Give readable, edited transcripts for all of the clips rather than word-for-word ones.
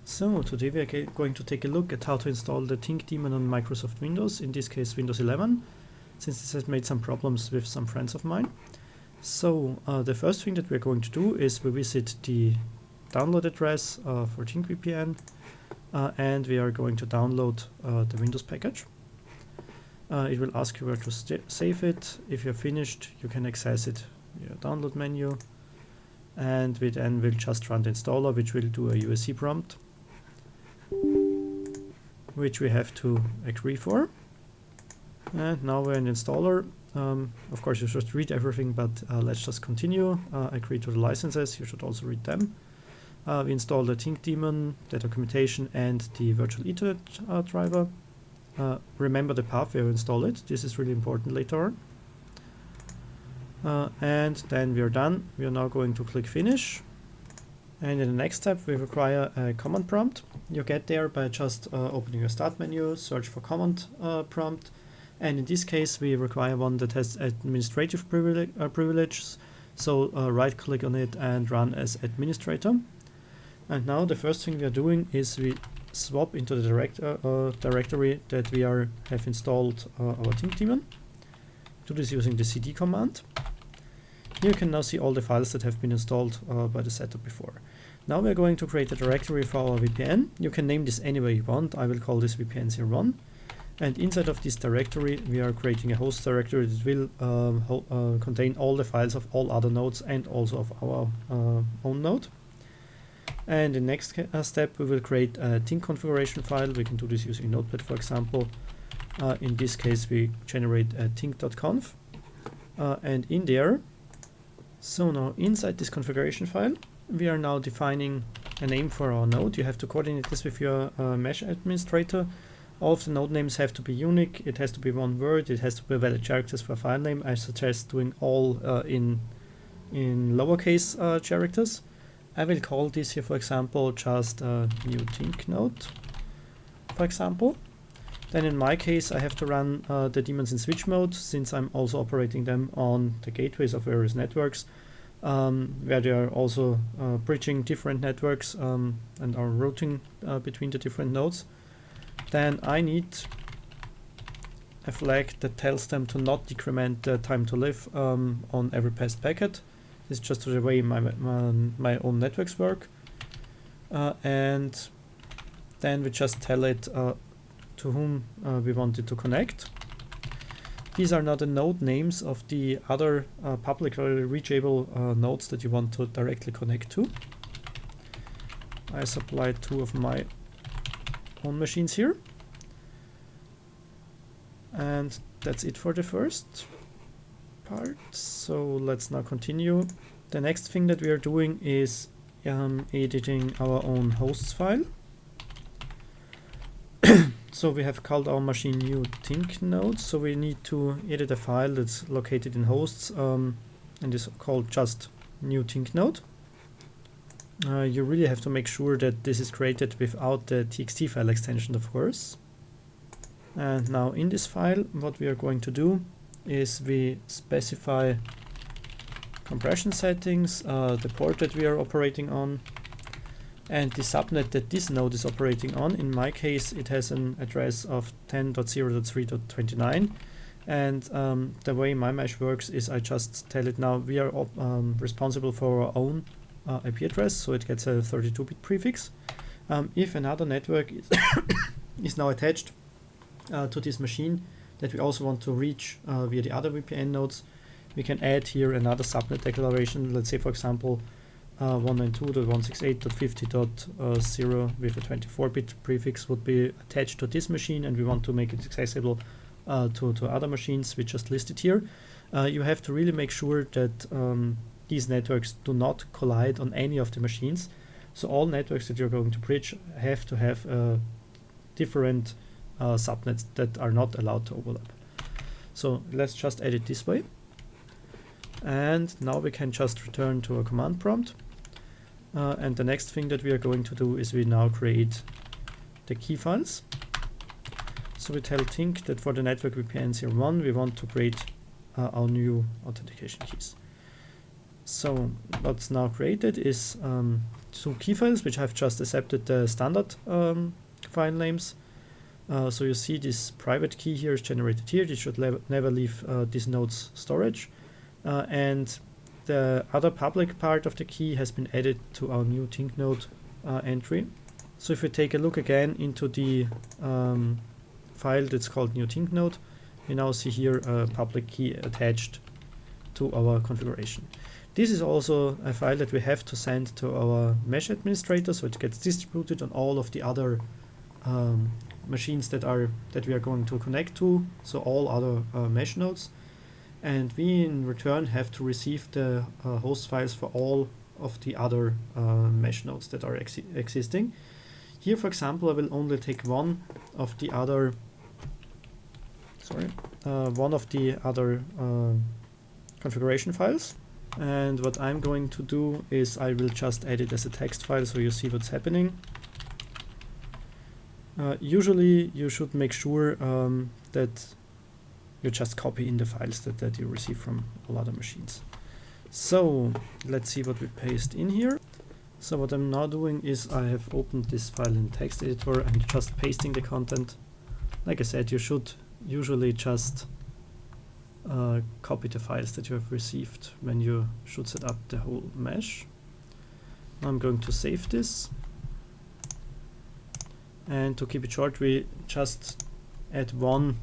So today we are going to take a look at how to install the Tinc daemon on Microsoft Windows, in this case Windows 11, since this has made some problems with some friends of mine. So the first thing that we're going to do is we visit the download address for Tinc VPN, and we are going to download the Windows package. It will ask you where to save it. If you're finished, you can access it via download menu, and we then will just run the installer, which will do a USC prompt, which we have to agree for. And now we're in the installer. Of course, you should read everything, but let's just continue. Agree to the licenses. You should also read them. We install the Tinc daemon, the documentation, and the virtual Ethernet driver. Remember the path where you install it. This is really important later on. And then we are done. We are now going to click finish. And in the next step, we require a command prompt. You get there by just opening your start menu, search for command prompt. And in this case, we require one that has administrative privileges. So right click on it and run as administrator. And now the first thing we are doing is we swap into the directory that we have installed our Tinc daemon. Do this using the cd command. Here you can now see all the files that have been installed by the setup before. Now we're going to create a directory for our VPN. You can name this any way you want. I will call this VPN01. And inside of this directory, we are creating a host directory that will contain all the files of all other nodes and also of our own node. And the next step, we will create a Tinc configuration file. We can do this using Notepad, for example. In this case, we generate a tinc.conf. And in there, so now inside this configuration file, we are now defining a name for our node. You have to coordinate this with your mesh administrator. All of the node names have to be unique. It has to be one word. It has to be valid characters for a file name. I suggest doing all in lowercase characters. I will call this here, for example, just a new Tinc node, for example. Then in my case, I have to run the daemons in switch mode, since I'm also operating them on the gateways of various networks, where they are also bridging different networks and are routing between the different nodes. Then I need a flag that tells them to not decrement the time to live on every passed packet. This is just the way my own networks work. And then we just tell it to whom we want it to connect. These are now the node names of the other publicly reachable nodes that you want to directly connect to. I supplied 2 of my own machines here. And that's it for the first part. So let's now continue. The next thing that we are doing is editing our own hosts file. So we have called our machine new Tinc node. So we need to edit a file that's located in hosts and is called just new Tinc node. You really have to make sure that this is created without the txt file extension, of course. And now in this file, what we are going to do is we specify compression settings, the port that we are operating on, and the subnet that this node is operating on. In my case, it has an address of 10.0.3.29. And the way my mesh works is I just tell it now we are responsible for our own IP address, so it gets a 32-bit prefix. If another network is now attached to this machine that we also want to reach via the other VPN nodes, we can add here another subnet declaration. Let's say, for example, 192.168.50.0 with a 24-bit prefix would be attached to this machine, and we want to make it accessible to other machines we just listed here. You have to really make sure that these networks do not collide on any of the machines. So all networks that you're going to bridge have to have different subnets that are not allowed to overlap. So let's just add it this way. And now we can just return to a command prompt. And the next thing that we are going to do is we now create the key files. So we tell Tinc that for the network VPN01, we want to create our new authentication keys. So what's now created is two key files, which I've just accepted the standard file names. So you see this private key here is generated here. This should never leave this node's storage. And the other public part of the key has been added to our new Tinc node entry. So if we take a look again into the file that's called new Tinc node, we now see here a public key attached to our configuration. This is also a file that we have to send to our mesh administrator, so it gets distributed on all of the other machines that we are going to connect to, so all other mesh nodes. And we in return have to receive the host files for all of the other mesh nodes that are existing. Here, for example, I will only take one of the other configuration files. And what I'm going to do is I will just add it as a text file so you see what's happening. Usually you should make sure that you just copy in the files that you receive from all other machines. So let's see what we paste in here. So what I'm now doing is I have opened this file in text editor and just pasting the content. Like I said, you should usually just copy the files that you have received when you should set up the whole mesh. Now I'm going to save this. And to keep it short, we just add one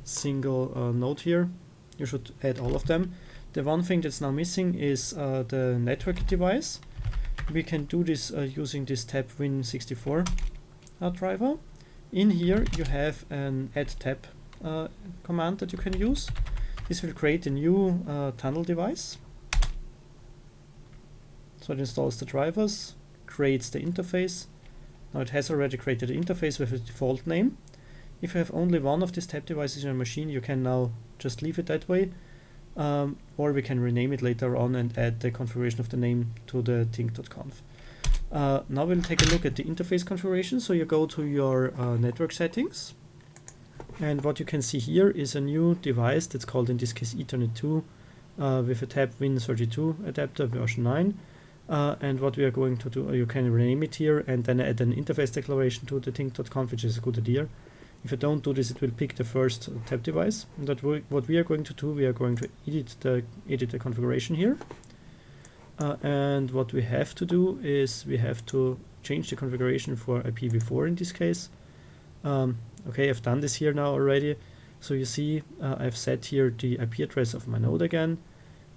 single node here. You should add all of them. The one thing that's now missing is the network device. We can do this using this tab win64 driver. In here you have an add tab command that you can use. This will create a new tunnel device. So it installs the drivers, creates the interface. Now it has already created the interface with a default name. If you have only one of these tab devices in your machine, you can now just leave it that way. Or we can rename it later on and add the configuration of the name to the tinc.conf. Now we'll take a look at the interface configuration. So you go to your network settings. And what you can see here is a new device that's called, in this case, Ethernet 2 with a tab Win32 adapter version 9. And what we are going to do, you can rename it here and then add an interface declaration to the tinc.conf, which is a good idea. If you don't do this, it will pick the first tab device. And what we are going to do, we are going to edit the configuration here. And what we have to do is we have to change the configuration for IPv4 in this case. Okay, I've done this here now already. So you see, I've set here the IP address of my node again.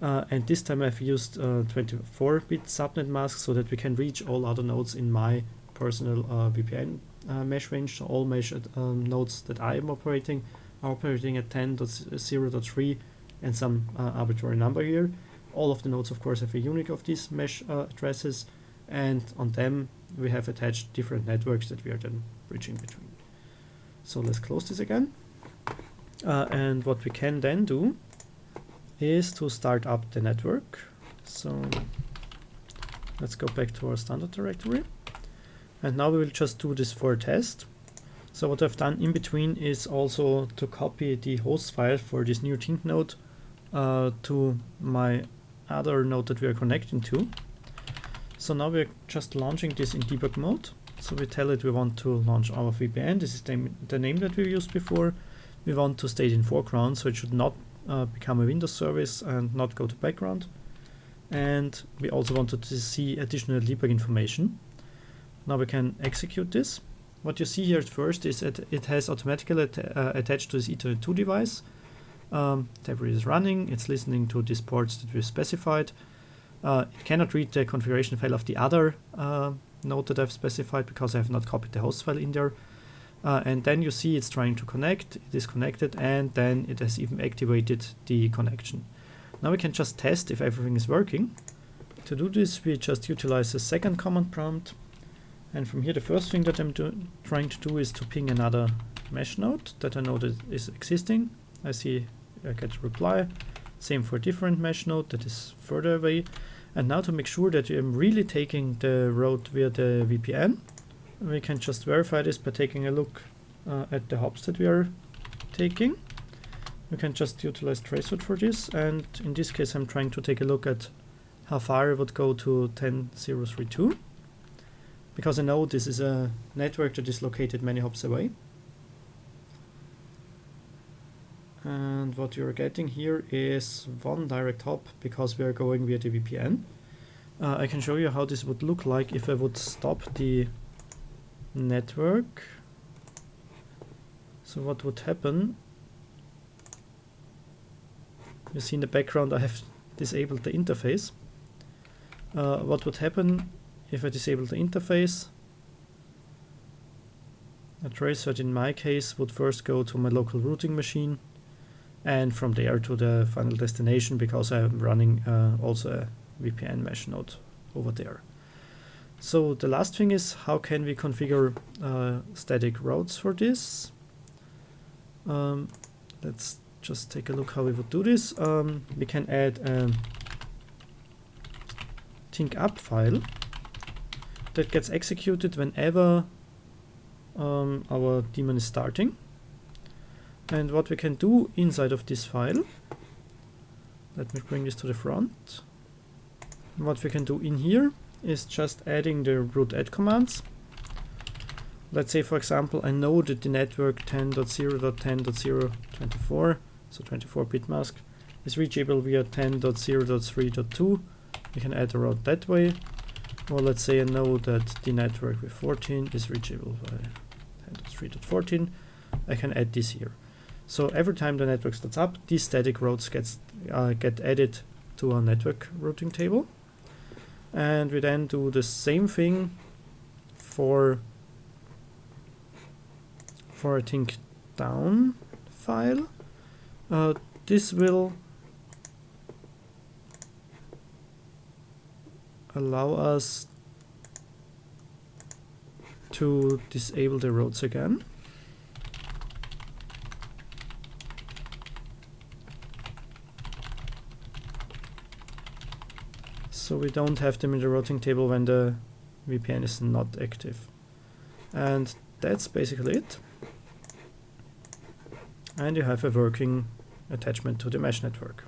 And this time I've used 24-bit subnet mask so that we can reach all other nodes in my personal VPN mesh range. So all mesh nodes that I am operating are operating at 10.0.3 and some arbitrary number here. All of the nodes, of course, have a unique of these mesh addresses, and on them we have attached different networks that we are then bridging between. So let's close this again. And what we can then do is to start up the network. So let's go back to our standard directory. And now we will just do this for a test. So what I've done in between is also to copy the host file for this new Tinc node to my other node that we are connecting to. So now we're just launching this in debug mode. So we tell it we want to launch our VPN. This is the name that we used before. We want to stay in foreground, so it should not become a Windows service and not go to background. And we also wanted to see additional debug information. Now we can execute this. What you see here at first is that it has automatically attached to this Ethernet 2 device. Tabri is running, it's listening to these ports that we specified. It cannot read the configuration file of the other node that I've specified because I have not copied the host file in there. And then you see it's trying to connect, it is connected, and then it has even activated the connection. Now we can just test if everything is working. To do this, we just utilize a second command prompt. And from here, the first thing that I'm trying to do is to ping another mesh node that I know that is existing. I see I get a reply. Same for a different mesh node that is further away. And now to make sure that I'm really taking the route via the VPN, we can just verify this by taking a look at the hops that we are taking. We can just utilize traceroute for this, and in this case I'm trying to take a look at how far I would go to 10.0.3.2, because I know this is a network that is located many hops away. And what you're getting here is one direct hop because we are going via the VPN. I can show you how this would look like if I would stop the network. So what would happen? You see in the background I have disabled the interface. What would happen if I disable the interface? A tracer in my case would first go to my local routing machine and from there to the final destination, because I'm running also a VPN mesh node over there. So the last thing is, how can we configure static routes for this? Let's just take a look how we would do this. We can add a Tinc up file that gets executed whenever our daemon is starting. And what we can do inside of this file, let me bring this to the front. What we can do in here is just adding the root add commands. Let's say, for example, I know that the network 10.0.10.0.24, so 24-bit mask, is reachable via 10.0.3.2. We can add a route that way. Or let's say I know that the network with 14 is reachable by 10.3.14. I can add this here. So every time the network starts up, these static routes get added to our network routing table. And we then do the same thing for a Tinc down file. This will allow us to disable the routes again. So we don't have them in the routing table when the VPN is not active. And that's basically it. And you have a working attachment to the mesh network.